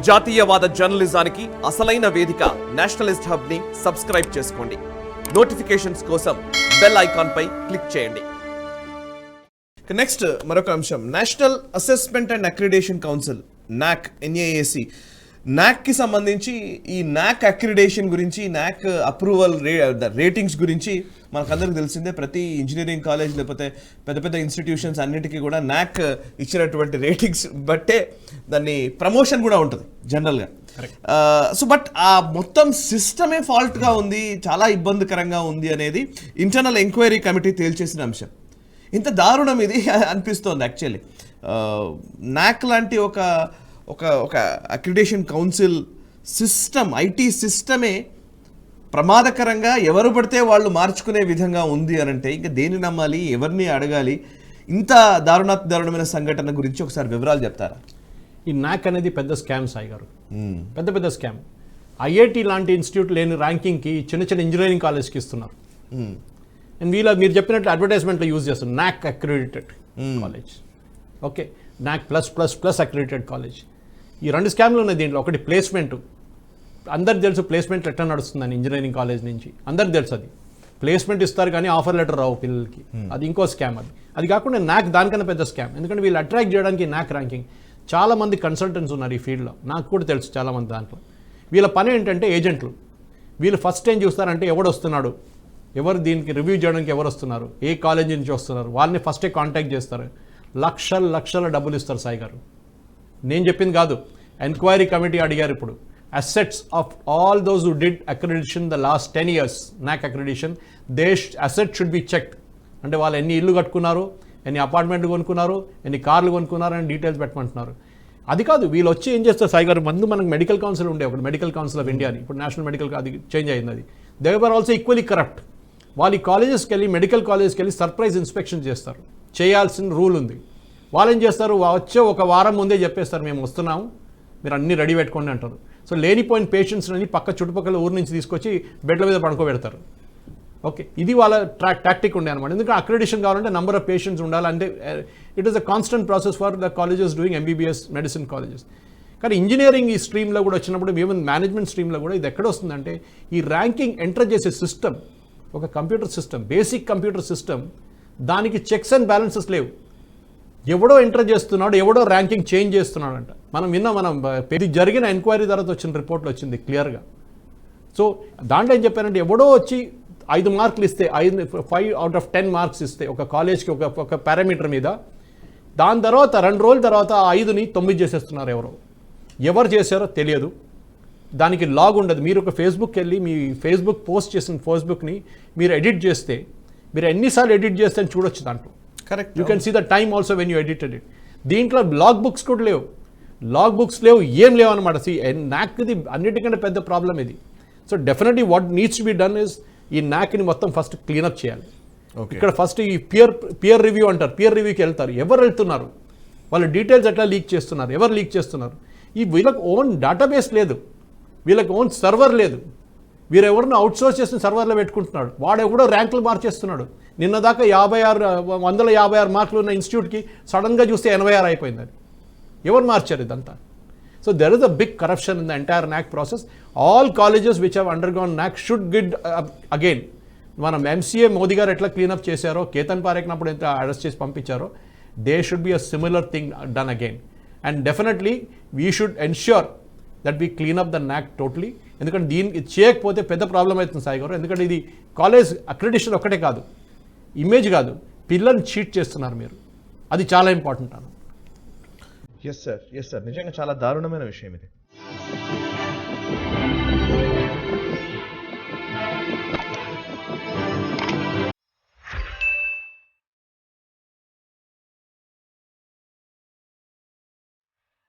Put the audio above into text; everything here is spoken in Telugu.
జాతీయవాద జర్నలిజానికి అసలైన వేదిక నేషనలిస్ట్ హబ్ ని సబ్స్క్రైబ్ చేసుకోండి. నోటిఫికేషన్స్ కోసం బెల్ ఐకాన్ పై క్లిక్ చేయండి. నెక్స్ట్ మరొక అంశం, national assessment and accreditation council నాక్ ఎన్ఏఏసి. నాక్కి సంబంధించి ఈ నాక్ అక్రిడేషన్ గురించి, నాక్ అప్రూవల్ రేటింగ్స్ గురించి మనకందరికి తెలిసిందే. ప్రతి ఇంజనీరింగ్ కాలేజ్ లేకపోతే పెద్ద పెద్ద ఇన్స్టిట్యూషన్స్ అన్నిటికీ కూడా నాక్ ఇచ్చినటువంటి రేటింగ్స్ బట్టే దాన్ని ప్రమోషన్ కూడా ఉంటుంది జనరల్గా. సో బట్ ఆ మొత్తం సిస్టమే ఫాల్ట్గా ఉంది, చాలా ఇబ్బందికరంగా ఉంది అనేది ఇంటర్నల్ ఎంక్వైరీ కమిటీ తేల్చేసిన అంశం. ఇంత దారుణం ఇది అనిపిస్తోంది యాక్చువల్లీ. నాక్ లాంటి ఒక ఒక ఒక అక్రిడేషన్ కౌన్సిల్ సిస్టమ్, ఐటీ సిస్టమే ప్రమాదకరంగా ఎవరు పడితే వాళ్ళు మార్చుకునే విధంగా ఉంది అని అంటే ఇంకా దేన్ని నమ్మాలి, ఎవరిని అడగాలి? ఇంత దారుణమైన సంఘటన గురించి ఒకసారి వివరాలు చెప్తారా? ఈ నాక్ అనేది పెద్ద స్కామ్ సాయి గారు, పెద్ద స్కామ్. ఐఐటి లాంటి ఇన్స్టిట్యూట్ లేని ర్యాంకింగ్కి చిన్న ఇంజనీరింగ్ కాలేజ్కి ఇస్తున్నారు. అండ్ మీరు చెప్పినట్లు అడ్వర్టైజ్మెంట్లో యూజ్ చేస్తున్నారు నాక్ అక్రిడిటెడ్ కాలేజ్, ఓకే, నాక్ ప్లస్ అక్రిడిటెడ్ కాలేజ్. ఈ రెండు స్కామ్లు ఉన్నాయి దీంట్లో. ఒకటి ప్లేస్మెంట్, అందరికి తెలుసు ప్లేస్మెంట్ ఎట్లా నడుస్తుందని ఇంజనీరింగ్ కాలేజ్ నుంచి, అందరికి తెలుసు. అది ప్లేస్మెంట్ ఇస్తారు కానీ ఆఫర్ లెటర్ రావు పిల్లలకి, అది ఇంకో స్కామ్. అది కాకుండా నాక్ దానికన్నా పెద్ద స్కామ్. ఎందుకంటే వీళ్ళు అట్రాక్ట్ చేయడానికి నాక్ ర్యాంకింగ్. చాలామంది కన్సల్టెంట్స్ ఉన్నారు ఈ ఫీల్డ్లో, నాకు కూడా తెలుసు చాలామంది. దాంట్లో వీళ్ళ పని ఏంటంటే ఏజెంట్లు. వీళ్ళు ఫస్ట్ ఏం చూస్తారంటే ఎవడు వస్తున్నాడు, ఎవరు దీనికి రివ్యూ చేయడానికి ఎవరు వస్తున్నారు, ఏ కాలేజ్ నుంచి వస్తున్నారు, వాళ్ళని ఫస్టే కాంటాక్ట్ చేస్తారు. లక్షల డబ్బులు ఇస్తారు సాయి గారు. నేను చెప్పింది కాదు, ఎంక్వైరీ కమిటీ అడిగారు. ఇప్పుడు assets of all those who did accreditation the last 10 years నాక్ accreditation, they asset should be checked. అంటే వాళ్ళు ఎన్ని ఇల్లు కట్టుకున్నారు, ఎన్ని అపార్ట్మెంట్లు కొనుక్కున్నారు, ఎన్ని కార్లు కొనుక్కున్నారు అని డీటెయిల్స్ పెట్టమంటున్నారు. అది కాదు, వీళ్ళు వచ్చి ఏం చేస్తారు సాయి గారు, ముందు మనకు మెడికల్ కౌన్సిల్ ఉండే, ఒకటి మెడికల్ కౌన్సిల్ ఆఫ్ ఇండియా అని, ఇప్పుడు నేషనల్ మెడికల్, అది చేంజ్ అయింది. అది they were also equally corrupt. వాళ్ళు ఈ కాలేజెస్కి వెళ్ళి, మెడికల్ కాలేజ్కి వెళ్ళి సర్ప్రైజ్ ఇన్స్పెక్షన్ చేస్తారు. చేయాల్సిన రూల్ ఉంది. వాళ్ళు ఏం చేస్తారు, వచ్చే ఒక వారం ముందే చెప్పేస్తారు మేము వస్తున్నాము, మీరు అన్నీ రెడీ పెట్టుకోండి అంటారు. సో లేనిపోయిన పేషెంట్స్ని పక్క చుట్టుపక్కల ఊరు నుంచి తీసుకొచ్చి బెడ్ల మీద పడుకోబెడతారు. ఓకే, ఇది వాళ్ళ టాక్టిక్ ఉండే అనమాట. ఎందుకంటే అక్రిడిషన్ కావాలంటే నెంబర్ ఆఫ్ పేషెంట్స్ ఉండాలి. అంటే it is a constant process for the colleges doing MBBS medicine colleges. కానీ ఇంజనీరింగ్ ఈ స్ట్రీమ్లో కూడా వచ్చినప్పుడు, ఈవెన్ మేనేజ్మెంట్ స్ట్రీమ్లో కూడా ఇది ఎక్కడ వస్తుందంటే, ఈ ర్యాంకింగ్ ఎంటర్ చేసే సిస్టమ్ ఒక computer system, basic computer system. దానికి చెక్స్ అండ్ బ్యాలెన్సెస్ లేవు. ఎవడో ఎంటర్ చేస్తున్నాడు, ఎవడో ర్యాంకింగ్ చేంజ్ చేస్తున్నాడంట. మనం ఇది జరిగిన ఎంక్వైరీ తర్వాత వచ్చిన రిపోర్ట్లో వచ్చింది క్లియర్గా. సో దాంట్లో ఏం చెప్పారంటే, ఎవడో వచ్చి 5 మార్కులు ఇస్తే, 5 out of 10 మార్క్స్ ఇస్తే ఒక కాలేజ్కి ఒక పారామీటర్ మీద, దాని తర్వాత 2 రోజుల తర్వాత ఆ 5ని 9 చేసేస్తున్నారు. ఎవరు చేశారో తెలియదు, దానికి లాగ్ ఉండదు. మీరు ఒక ఫేస్బుక్కి వెళ్ళి మీ ఫేస్బుక్ పోస్ట్ చేసిన ఫేస్బుక్ని మీరు ఎడిట్ చేస్తే, మీరు ఎన్నిసార్లు ఎడిట్ చేస్తే అని చూడొచ్చు దాంట్లో. Correct, you can see the time also when you edited it. దీంట్లో లాగ్ బుక్స్ కూడా లేవు, ఏం లేవు అనమాట. నాక్ది అన్నిటికంటే పెద్ద ప్రాబ్లం ఇది. So definitely what needs to be done is, ఈ నాక్ని మొత్తం ఫస్ట్ క్లీనప్ చేయాలి. ఇక్కడ ఫస్ట్ ఈ పియర్ రివ్యూ అంటారు, పియర్ రివ్యూకి వెళ్తారు. ఎవరు వెళ్తున్నారు, వాళ్ళ డీటెయిల్స్ ఎట్లా లీక్ చేస్తున్నారు, ఎవరు లీక్ చేస్తున్నారు. వీళ్ళకి ఓన్ డేటాబేస్ లేదు, వీళ్ళకి ఓన్ సర్వర్ లేదు. వీరెవరిని అవుట్సోర్స్ చేసిన సర్వర్లో పెట్టుకుంటున్నాడు. వాడు ఎవడో ర్యాంకులు మార్చేస్తున్నాడు. నిన్న దాకా 156 మార్కులు ఉన్న ఇన్స్టిట్యూట్కి సడన్గా చూస్తే 86 అయిపోయింది. అది ఎవరు మార్చారు ఇదంతా? So there is a big corruption in the entire NAAC process. All colleges which have undergone NAAC should get again. మనం ఎంసీఏ మోదీ గారు ఎట్లా క్లీనప్ చేశారో, కేతన్ పారేక్నప్పుడు ఎంత అరెస్ట్ చేసి పంపించారో, they should be a similar thing done again. And definitely we should ensure that we clean up the నాక్ టోటలీ. ఎందుకంటే దీనికి చేయకపోతే పెద్ద ప్రాబ్లం అవుతుంది సాయి గారు. ఎందుకంటే ఇది కాలేజ్ అక్రిడిషన్ ఒక్కటే కాదు, ఇమేజ్ కాదు, పిల్లల్ని చీట్ చేస్తున్నారు మీరు. అది చాలా ఇంపార్టెంట్ అన్న. ఎస్ సార్, నిజంగా చాలా దారుణమైన విషయం ఇది.